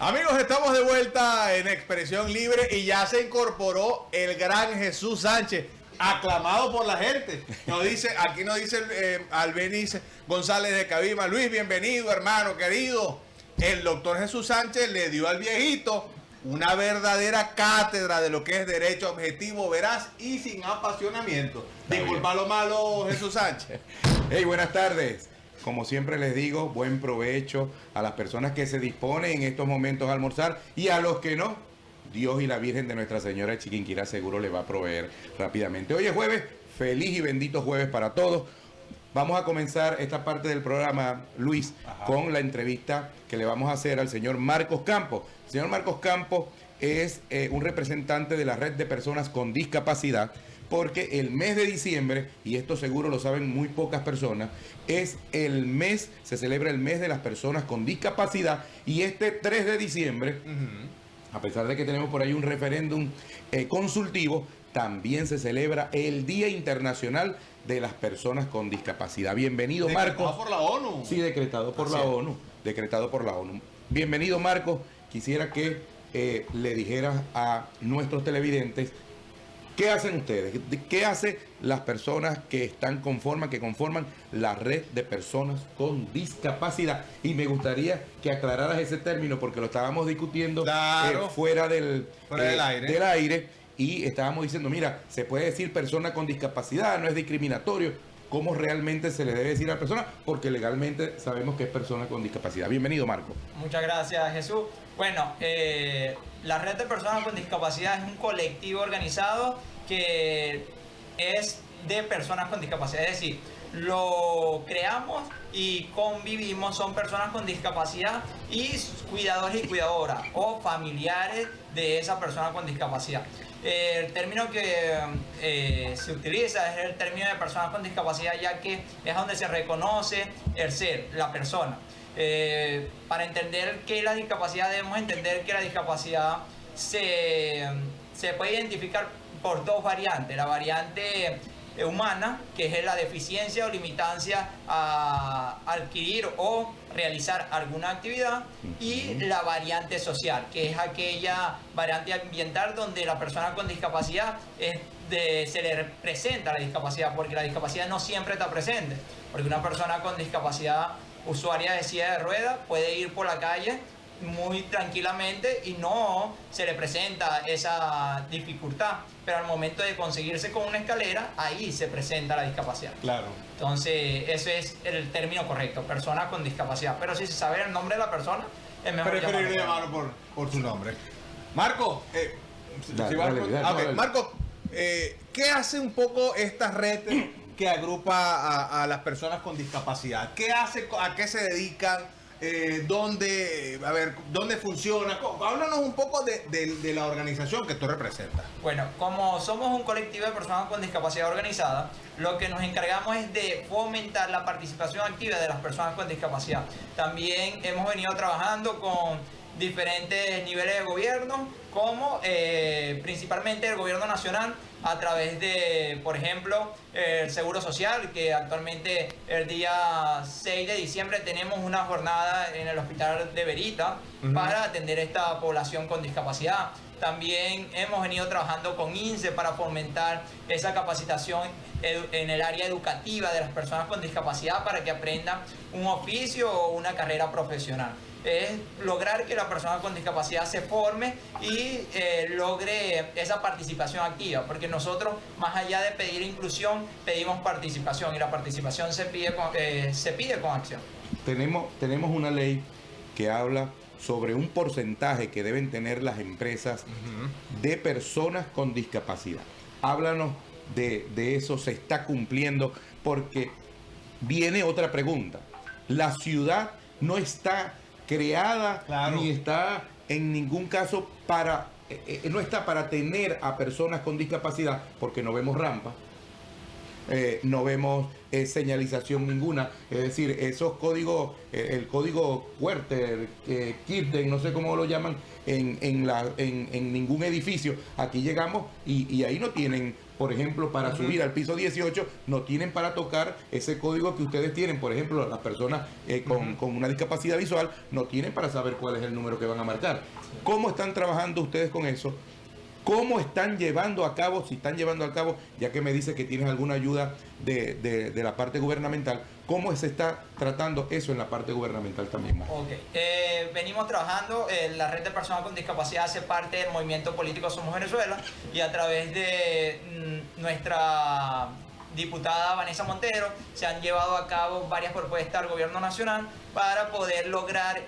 Amigos, estamos de vuelta en Expresión Libre y ya se incorporó el gran Jesús Sánchez, aclamado por la gente. Aquí nos dice Albeniz González de Cabima: Luis, bienvenido, hermano querido. El doctor Jesús Sánchez le dio al viejito una verdadera cátedra de lo que es derecho objetivo, veraz y sin apasionamiento. Disculpa lo malo, Jesús Sánchez. Hey, buenas tardes. Como siempre les digo, buen provecho a las personas que se disponen en estos momentos a almorzar y a los que no. Dios y la Virgen de Nuestra Señora de Chiquinquirá seguro les va a proveer rápidamente. Hoy es jueves, feliz y bendito jueves para todos. Vamos a comenzar esta parte del programa, Luis, con la entrevista que le vamos a hacer al señor Marcos Campos. El señor Marcos Campos es un representante de la red de personas con discapacidad, porque el mes de diciembre, y esto seguro lo saben muy pocas personas, es el mes, se celebra el mes de las personas con discapacidad, y este 3 de diciembre, a pesar de que tenemos por ahí un referéndum consultivo, también se celebra el Día Internacional de las Personas con Discapacidad. Bienvenido, Marcos. Decretado por la ONU. Sí, decretado por la ONU. Decretado por la ONU. Bienvenido, Marcos. Quisiera que le dijeras a nuestros televidentes, ¿qué hacen ustedes? ¿Qué hacen las personas que conforman la red de personas con discapacidad? Y me gustaría que aclararas ese término porque lo estábamos discutiendo fuera del aire. Y estábamos diciendo, mira, se puede decir persona con discapacidad, no es discriminatorio. ¿Cómo realmente se le debe decir a la persona? Porque legalmente sabemos que es persona con discapacidad. Bienvenido, Marco. Muchas gracias, Jesús. Bueno, la red de personas con discapacidad es un colectivo organizado que es de personas con discapacidad. Es decir, lo creamos y convivimos, son personas con discapacidad y cuidadores y cuidadoras o familiares de esa persona con discapacidad. El término que se utiliza es el término de personas con discapacidad, ya que es donde se reconoce el ser, la persona. Para entender qué es la discapacidad, debemos entender que la discapacidad se puede identificar por dos variantes. La variante humana, que es la deficiencia o limitancia a adquirir o realizar alguna actividad, y la variante social, que es aquella variante ambiental donde la persona con discapacidad se le presenta la discapacidad, porque la discapacidad no siempre está presente, porque una persona con discapacidad usuaria de silla de ruedas puede ir por la calle muy tranquilamente y no se le presenta esa dificultad, pero al momento de conseguirse con una escalera, ahí se presenta la discapacidad. Claro. Entonces, ese es el término correcto, persona con discapacidad. Pero si se sabe el nombre de la persona, es mejor llamarlo por su nombre. Marco, Marco, ¿qué hace un poco esta red que agrupa a las personas con discapacidad? ¿Qué hace? ¿A qué se dedican? ¿Dónde funciona? Háblanos un poco de la organización que tú representas. Bueno, como somos un colectivo de personas con discapacidad organizada, lo que nos encargamos es de fomentar la participación activa de las personas con discapacidad. También hemos venido trabajando con diferentes niveles de gobierno, como principalmente el gobierno nacional, a través de, por ejemplo, el Seguro Social, que actualmente el día 6 de diciembre tenemos una jornada en el hospital de Verita para atender a esta población con discapacidad. También hemos venido trabajando con INSE para fomentar esa capacitación en el área educativa de las personas con discapacidad para que aprendan un oficio o una carrera profesional. Es lograr que la persona con discapacidad se forme y logre esa participación activa, porque nosotros, más allá de pedir inclusión, pedimos participación, y la participación se pide con acción. Tenemos una ley que habla sobre un porcentaje que deben tener las empresas de personas con discapacidad. Háblanos de eso, se está cumpliendo, porque viene otra pregunta. La ciudad no está creada, ni está en ningún caso no está para tener a personas con discapacidad, porque no vemos rampas, no vemos señalización ninguna. Es decir, esos códigos, el código Werther, Kirten, no sé cómo lo llaman, en ningún edificio. Aquí llegamos y ahí no tienen por ejemplo, para subir al piso 18, no tienen para tocar ese código que ustedes tienen. Por ejemplo, las personas con una discapacidad visual no tienen para saber cuál es el número que van a marcar. ¿Cómo están trabajando ustedes con eso? ¿Cómo están llevando a cabo, si están llevando a cabo, ya que me dice que tienes alguna ayuda de la parte gubernamental, cómo se está tratando eso en la parte gubernamental también? Ok, venimos trabajando, la red de personas con discapacidad hace parte del movimiento político Somos Venezuela, y a través de nuestra diputada Vanessa Montero se han llevado a cabo varias propuestas al gobierno nacional para poder lograr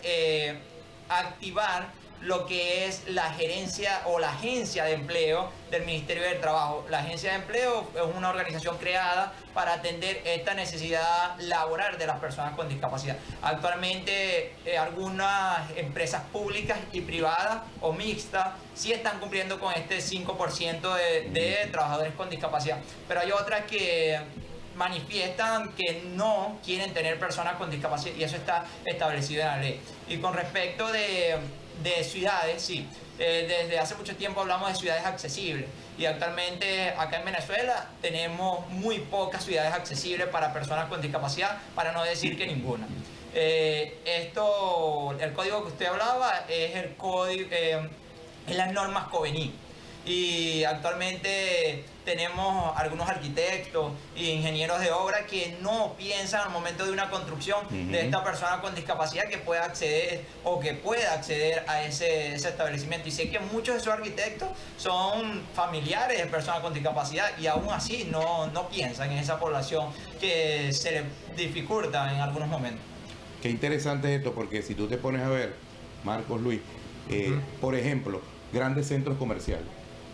activar lo que es la gerencia o la agencia de empleo del Ministerio del Trabajo. La agencia de empleo es una organización creada para atender esta necesidad laboral de las personas con discapacidad. Actualmente algunas empresas públicas y privadas o mixtas sí están cumpliendo con este 5% de trabajadores con discapacidad, pero hay otras que manifiestan que no quieren tener personas con discapacidad, y eso está establecido en la ley. Y con respecto de ciudades, sí, desde hace mucho tiempo hablamos de ciudades accesibles, y actualmente acá en Venezuela tenemos muy pocas ciudades accesibles para personas con discapacidad, para no decir que ninguna. El código que usted hablaba es el código, es las normas COVENI. Y actualmente tenemos algunos arquitectos e ingenieros de obra que no piensan al momento de una construcción de esta persona con discapacidad que pueda acceder o que pueda acceder a ese establecimiento. Y sé que muchos de esos arquitectos son familiares de personas con discapacidad y aún así no piensan en esa población que se les dificulta en algunos momentos. Qué interesante esto, porque si tú te pones a ver, Marcos, Luis, por ejemplo, grandes centros comerciales.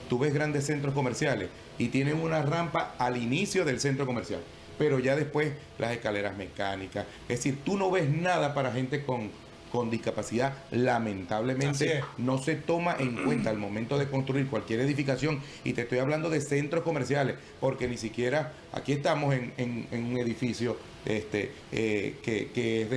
Tú ves grandes centros comerciales y tienen una rampa al inicio del centro comercial, pero ya después las escaleras mecánicas. Es decir, tú no ves nada para gente con discapacidad. Lamentablemente no se toma en cuenta al momento de construir cualquier edificación, y te estoy hablando de centros comerciales, porque ni siquiera aquí estamos en un edificio que es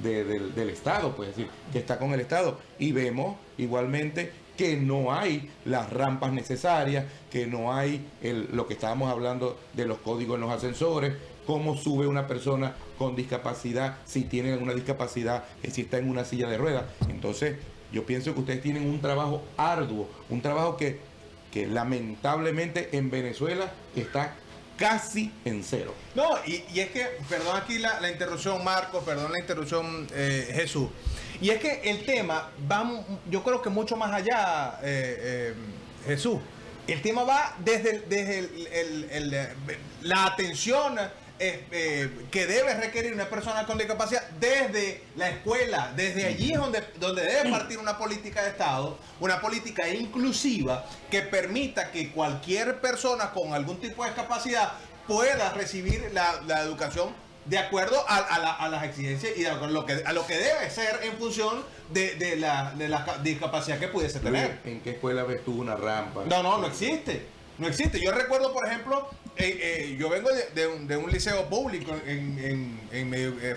del Estado, pues, es decir, que está con el Estado, y vemos igualmente que no hay las rampas necesarias, que no hay lo que estábamos hablando de los códigos en los ascensores, cómo sube una persona con discapacidad, si tiene alguna discapacidad, si está en una silla de ruedas. Entonces, yo pienso que ustedes tienen un trabajo arduo, un trabajo que lamentablemente en Venezuela está casi en cero. No, y es que, perdón aquí la interrupción, Marcos, perdón la interrupción, Jesús. Y es que el tema va, yo creo que mucho más allá, Jesús. El tema va desde la atención que debe requerir una persona con discapacidad desde la escuela. Desde allí es donde debe partir una política de Estado, una política inclusiva que permita que cualquier persona con algún tipo de discapacidad pueda recibir la educación de acuerdo a las exigencias y a lo que debe ser en función de la discapacidad que pudiese tener. ¿En qué escuela ves tú una rampa? No existe. No existe. Yo recuerdo, por ejemplo, yo vengo de un liceo público en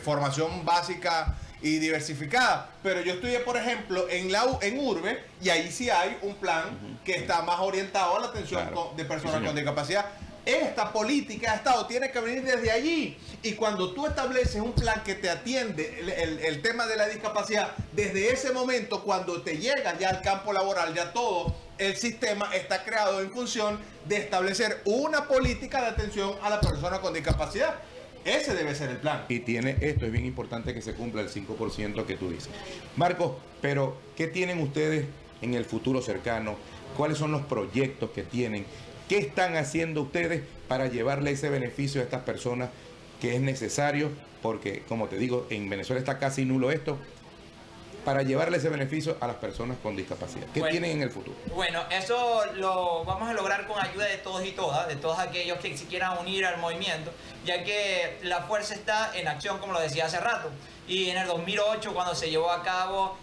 formación básica y diversificada, pero yo estudié, por ejemplo, en Urbe, y ahí sí hay un plan que está más orientado a la atención de personas con discapacidad. Esta política de Estado tiene que venir desde allí, y cuando tú estableces un plan que te atiende el tema de la discapacidad, desde ese momento, cuando te llegas ya al campo laboral, ya todo el sistema está creado en función de establecer una política de atención a la persona con discapacidad. Ese debe ser el plan. Y esto es bien importante, que se cumpla el 5% que tú dices. Marcos, pero ¿qué tienen ustedes en el futuro cercano? ¿Cuáles son los proyectos que tienen? ¿Qué están haciendo ustedes para llevarle ese beneficio a estas personas que es necesario? Porque, como te digo, en Venezuela está casi nulo esto. Para llevarle ese beneficio a las personas con discapacidad. ¿Qué tienen en el futuro? Bueno, eso lo vamos a lograr con ayuda de todos y todas, de todos aquellos que se quieran unir al movimiento, ya que la fuerza está en acción, como lo decía hace rato. Y en el 2008, cuando se llevó a cabo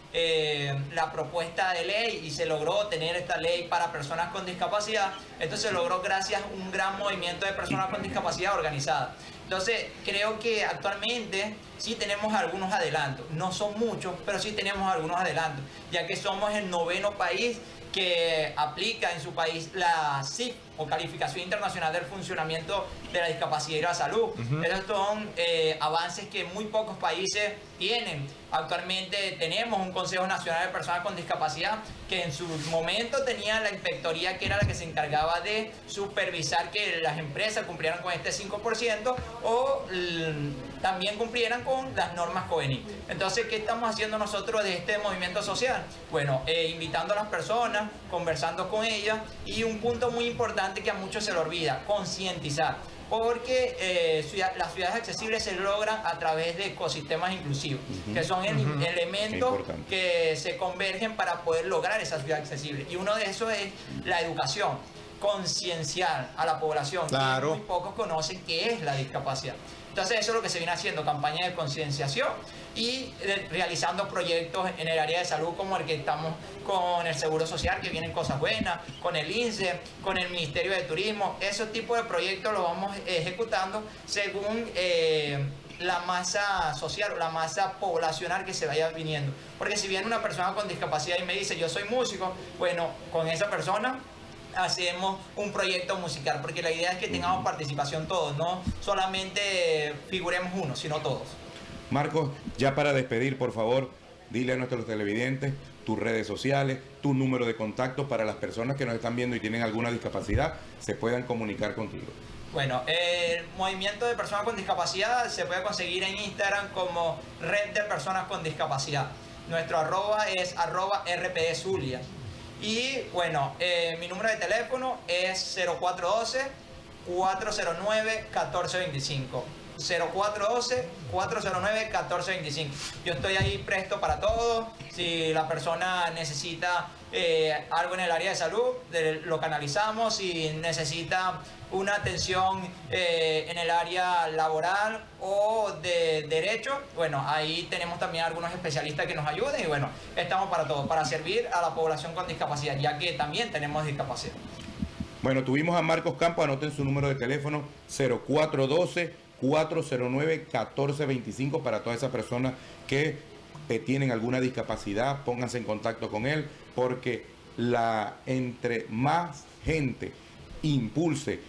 la propuesta de ley y se logró tener esta ley para personas con discapacidad, esto se logró gracias a un gran movimiento de personas con discapacidad organizada. Entonces, creo que actualmente sí tenemos algunos adelantos. No son muchos, pero sí tenemos algunos adelantos, ya que somos el 9º país que aplica en su país la CIF, o Calificación Internacional del Funcionamiento de la Discapacidad y la Salud. Esos son avances que muy pocos países tienen. Actualmente tenemos un Consejo Nacional de Personas con Discapacidad que en su momento tenía la inspectoría, que era la que se encargaba de supervisar que las empresas cumplieran con este 5% o también cumplieran con las normas COENI. Entonces, ¿qué estamos haciendo nosotros de este movimiento social? Bueno, invitando a las personas, conversando con ellas, y un punto muy importante que a muchos se le olvida: concientizar. Porque las ciudades accesibles se logran a través de ecosistemas inclusivos, que son elementos que se convergen para poder lograr esa ciudad accesible. Y uno de esos es la educación, concienciar a la población. Claro. Que muy pocos conocen qué es la discapacidad. Entonces eso es lo que se viene haciendo, campañas de concienciación y realizando proyectos en el área de salud, como el que estamos con el Seguro Social, que vienen cosas buenas, con el INSE, con el Ministerio de Turismo. Esos tipos de proyectos los vamos ejecutando según la masa social o la masa poblacional que se vaya viniendo. Porque si viene una persona con discapacidad y me dice, yo soy músico, bueno, con esa persona hacemos un proyecto musical, porque la idea es que tengamos participación todos, no solamente figuremos uno, sino todos. Marcos, ya para despedir, por favor, dile a nuestros televidentes tus redes sociales, tu número de contacto para las personas que nos están viendo y tienen alguna discapacidad, se puedan comunicar contigo. Bueno, el movimiento de personas con discapacidad se puede conseguir en Instagram como Red de Personas con Discapacidad. Nuestro arroba es @rpdzulia. Y bueno, mi número de teléfono es 0412-409-1425. 0412-409-1425. Yo estoy ahí presto para todo. Si la persona necesita algo en el área de salud, lo canalizamos. Si necesita una atención en el área laboral o de derecho, bueno, ahí tenemos también algunos especialistas que nos ayuden, y bueno, estamos para todo, para servir a la población con discapacidad, ya que también tenemos discapacidad. Bueno, tuvimos a Marcos Campos, anoten su número de teléfono 0412-409-1425 para todas esas personas que tienen alguna discapacidad. Pónganse en contacto con él, porque entre más gente impulse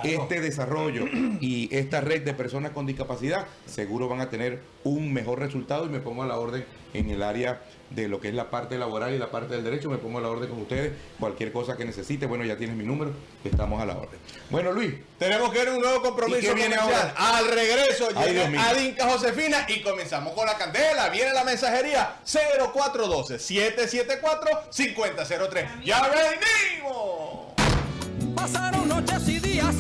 este desarrollo y esta red de personas con discapacidad, seguro van a tener un mejor resultado. Y me pongo a la orden en el área de lo que es la parte laboral y la parte del derecho, me pongo a la orden con ustedes, cualquier cosa que necesite. Bueno, ya tienes mi número, estamos a la orden. Bueno, Luis, tenemos que ir a un nuevo compromiso. ¿Y qué viene comercial. Al regreso Ay, llega Adinka Josefina y comenzamos con la candela. Viene la mensajería 0412-774-5003. ¡Ya venimos! Pasaron noches y días